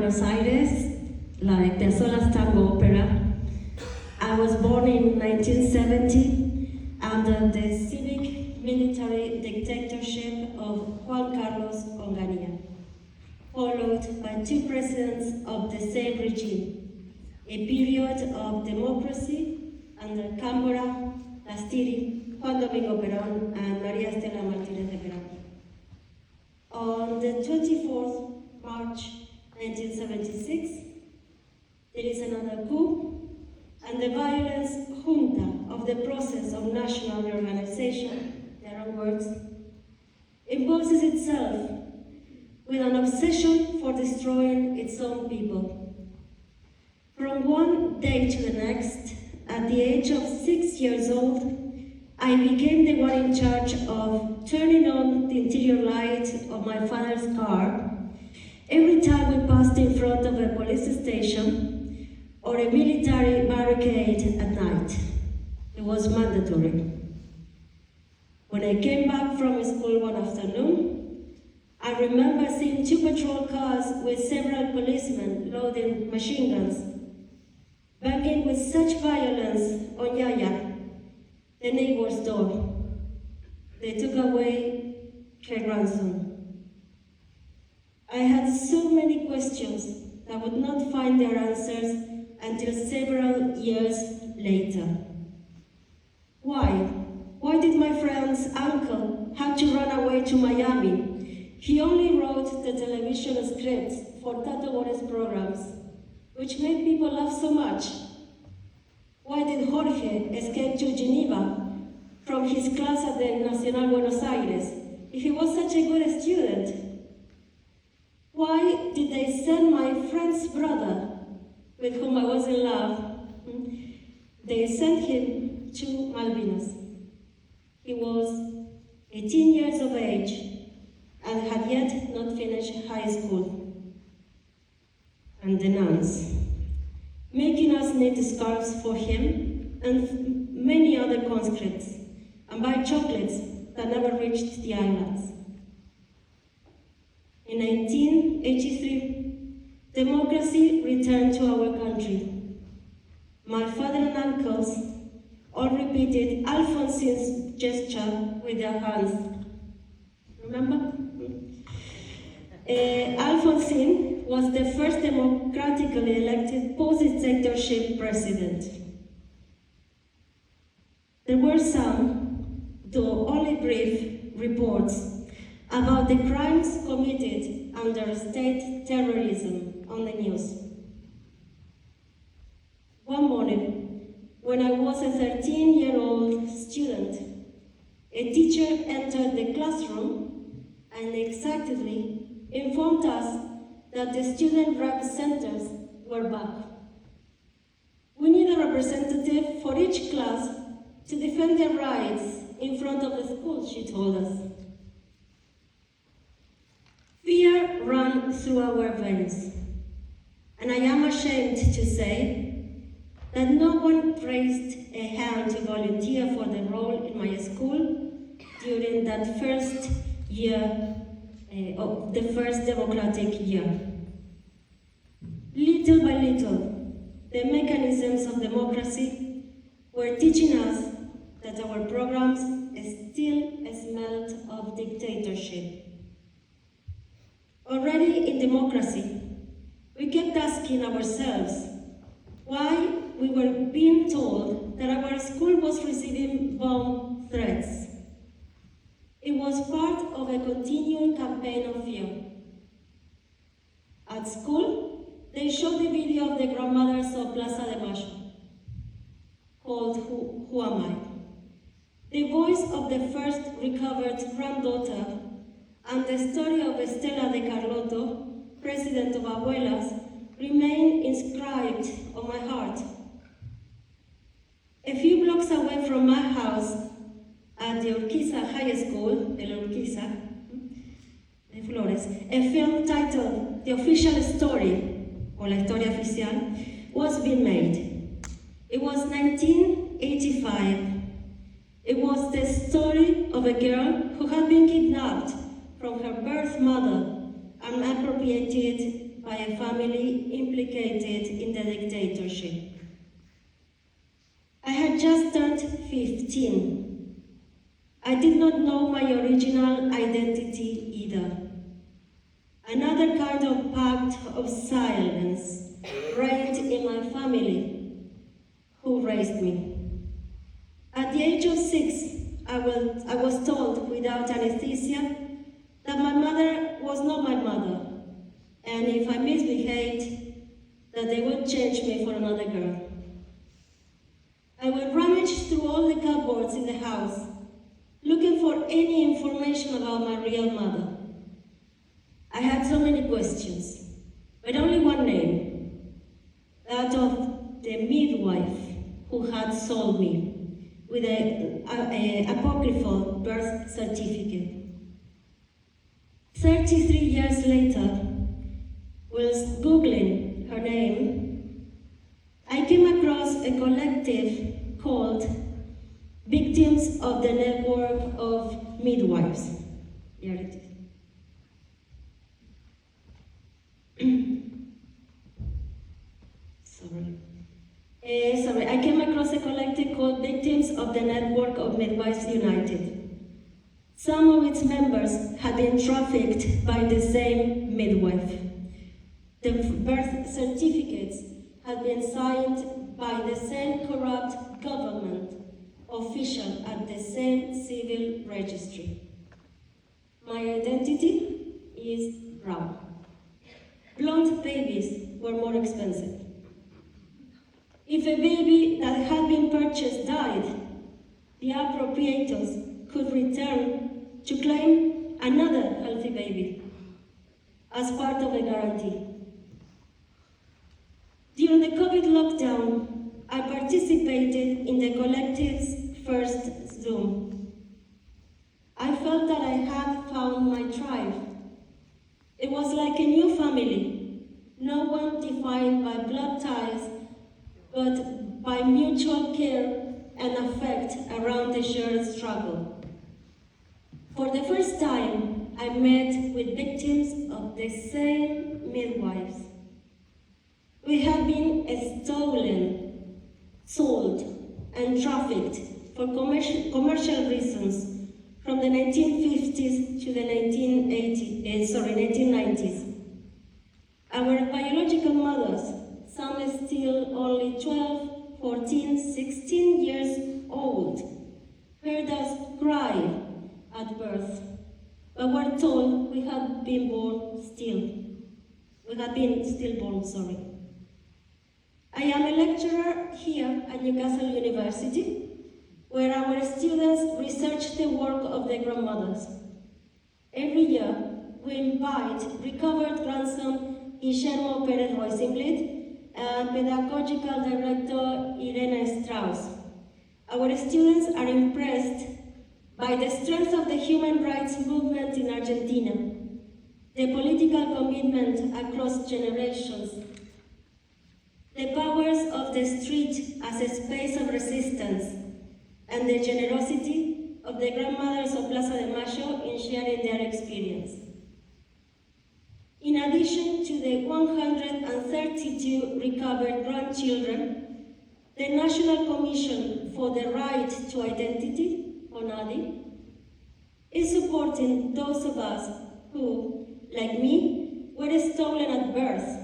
Buenos Aires, like the Solas Tango Opera. I was born in 1970 under the civic military dictatorship of Juan Carlos Onganía, followed by 2 presidents of the same regime, a period of democracy under Cámpora, Lastiri, Juan Domingo Perón, and María Martínez de Perón. On the 24th March 1976, there is another coup, and the violence junta of the process of national reorganization, their own words, imposes itself with an obsession for destroying its own people. From one day to the next, at the age of 6 years old, I became the one in charge of turning on the interior light of my father's car every time we passed in front of a police station or a military barricade at night. It was mandatory. When I came back from school one afternoon, I remember seeing 2 patrol cars with several policemen loading machine guns, banging with such violence on Yaya, the neighbor's door. They took away her grandson. I had so many questions that would not find their answers until several years later. Why? Why did my friend's uncle have to run away to Miami? He only wrote the television scripts for Tato Bore's programs, which made people laugh so much. Why did Jorge escape to Geneva from his class at the Nacional Buenos Aires if he was such a good student? Why did they send my friend's brother, with whom I was in love, they sent him to Malvinas? He was 18 years of age and had yet not finished high school. And the nuns, making us knit scarves for him and many other conscripts, and buy chocolates that never reached the islands. In 1983, democracy returned to our country. My father and uncles all repeated Alfonsin's gesture with their hands. Remember? Alfonsin was the first democratically elected post-dictatorship president. There were some, though only brief, reports about the crimes committed under state terrorism on the news. One morning, when I was a 13-year-old student, a teacher entered the classroom and excitedly informed us that the student rep centers were back. We need a representative for each class to defend their rights in front of the school, she told us. Fear ran through our veins, and I am ashamed to say that no one raised a hand to volunteer for the role in my school during that first year of the first democratic year. Little by little, the mechanisms of democracy were teaching us that our programs still smelled of dictatorship. Already in democracy, we kept asking ourselves why we were being told that our school was receiving bomb threats. It was part of a continuing campaign of fear. At school, they showed the video of the grandmothers of Plaza de Mayo, called Who Am I? The voice of the first recovered granddaughter and the story of Estela de Carlotto, president of Abuelas, remain inscribed on my heart. A few blocks away from my house, at the Urquiza High School, El Urquiza, de Flores, a film titled The Official Story, or La Historia Oficial, was being made. It was 1985. It was the story of a girl who had been kidnapped from her birth mother and appropriated by a family implicated in the dictatorship. I had just turned 15. I did not know my original identity either. Another kind of pact of silence reigned in my family, who raised me. At the age of 6, I was told without anesthesia that my mother was not my mother, and if I misbehaved, that they would change me for another girl. I would rummage through all the cupboards in the house, looking for any information about my real mother. I had so many questions, but only one name, that of the midwife who had sold me with an apocryphal birth certificate. 33 years later, whilst Googling her name, I came across a collective called Victims of the Network of Midwives. Here it is. I came across a collective called Victims of the Network of Midwives United. Some of its members had been trafficked by the same midwife. The birth certificates had been signed by the same corrupt government official at the same civil registry. My identity is brown. Blonde babies were more expensive. If a baby that had been purchased died, the appropriators could return to claim another healthy baby as part of a guarantee. During the COVID lockdown, I participated in the collective's first Zoom. I felt that I had found my tribe. It was like a new family, no one defined by blood ties, but by mutual care and affect around the shared struggle. For the first time, I met with victims of the same midwives. We have been stolen, sold, and trafficked for commercial reasons from the 1950s to the 1990s. Our biological mothers, some still only 12, 14, 16 years old, heard us cry at birth, but were told we had been stillborn. I am a lecturer here at Newcastle University, where our students research the work of the grandmothers. Every year, we invite recovered grandson Guillermo Pérez Roysimblit and pedagogical director Irene Strauss. Our students are impressed by the strength of the human rights movement in Argentina, the political commitment across generations, the powers of the street as a space of resistance, and the generosity of the grandmothers of Plaza de Mayo in sharing their experience. In addition to the 132 recovered grandchildren, the National Commission for the Right to Identity, ONADI, is supporting those of us who, like me, were stolen at birth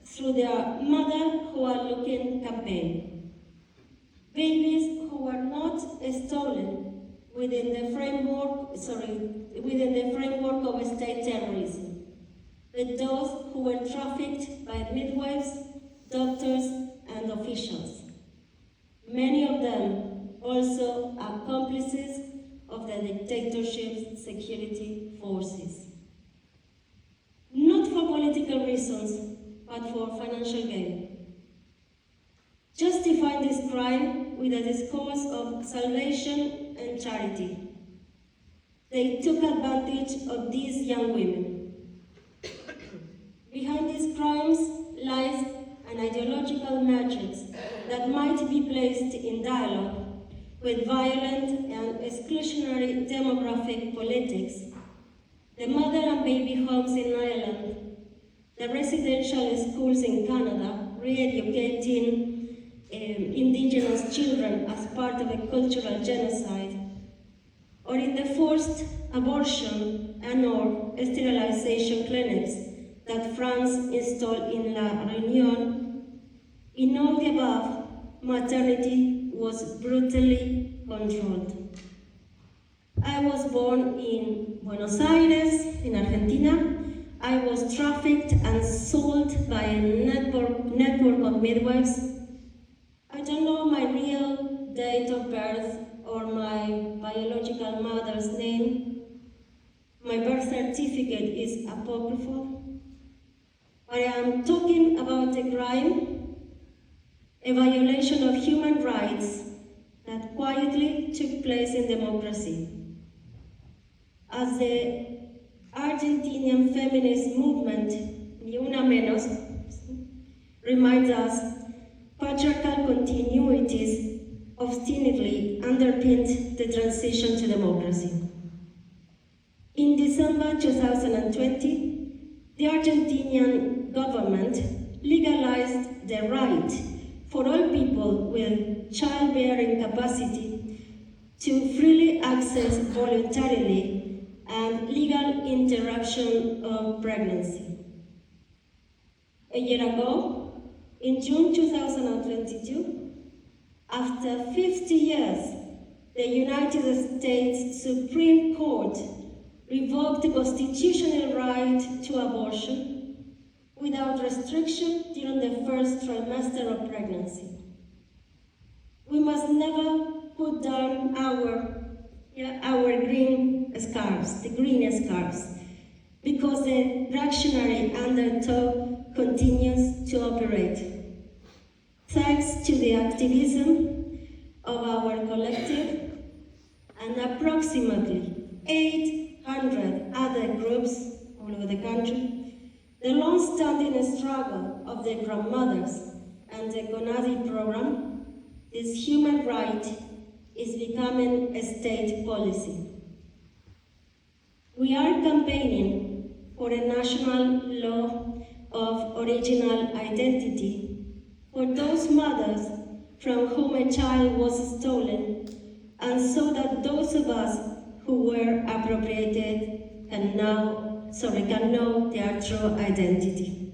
through their Mother Who Are Looking campaign. Babies who were not stolen within the framework of state terrorism, but those who were trafficked by midwives, doctors, and officials. Many of them also accomplices of the dictatorship's security forces. Not for political reasons, but for financial gain. Justifying this crime with a discourse of salvation and charity. They took advantage of these young women. Behind these crimes lies an ideological matrix that might be placed in dialogue with violent and exclusionary demographic politics, the mother and baby homes in Ireland, the residential schools in Canada, re-educating indigenous children as part of a cultural genocide, or in the forced abortion and/or sterilization clinics that France installed in La Réunion. In all the above, maternity was brutally controlled. I was born in Buenos Aires, in Argentina. I was trafficked and sold by a network of midwives. I don't know my real date of birth or my biological mother's name. My birth certificate is apocryphal. I am talking about a crime, a violation of human rights that quietly took place in democracy. As the Argentinian feminist movement, Ni Una Menos, reminds us, patriarchal continuities obstinately underpinned the transition to democracy. In December 2020, the Argentinian government legalized the right for all people with childbearing capacity to freely access voluntarily and legal interruption of pregnancy. A year ago, in June 2022, after 50 years, the United States Supreme Court revoked the constitutional right to abortion without restriction during the first trimester of pregnancy. We must never put down our green scarves, the green scarves, because the reactionary undertow continues to operate. Thanks to the activism of our collective and approximately 800 other groups all over the country, the long-standing struggle of the grandmothers and the CONADI program, this human right is becoming a state policy. We are campaigning for a national law of original identity for those mothers from whom a child was stolen, and so that those of us who were appropriated can know their true identity.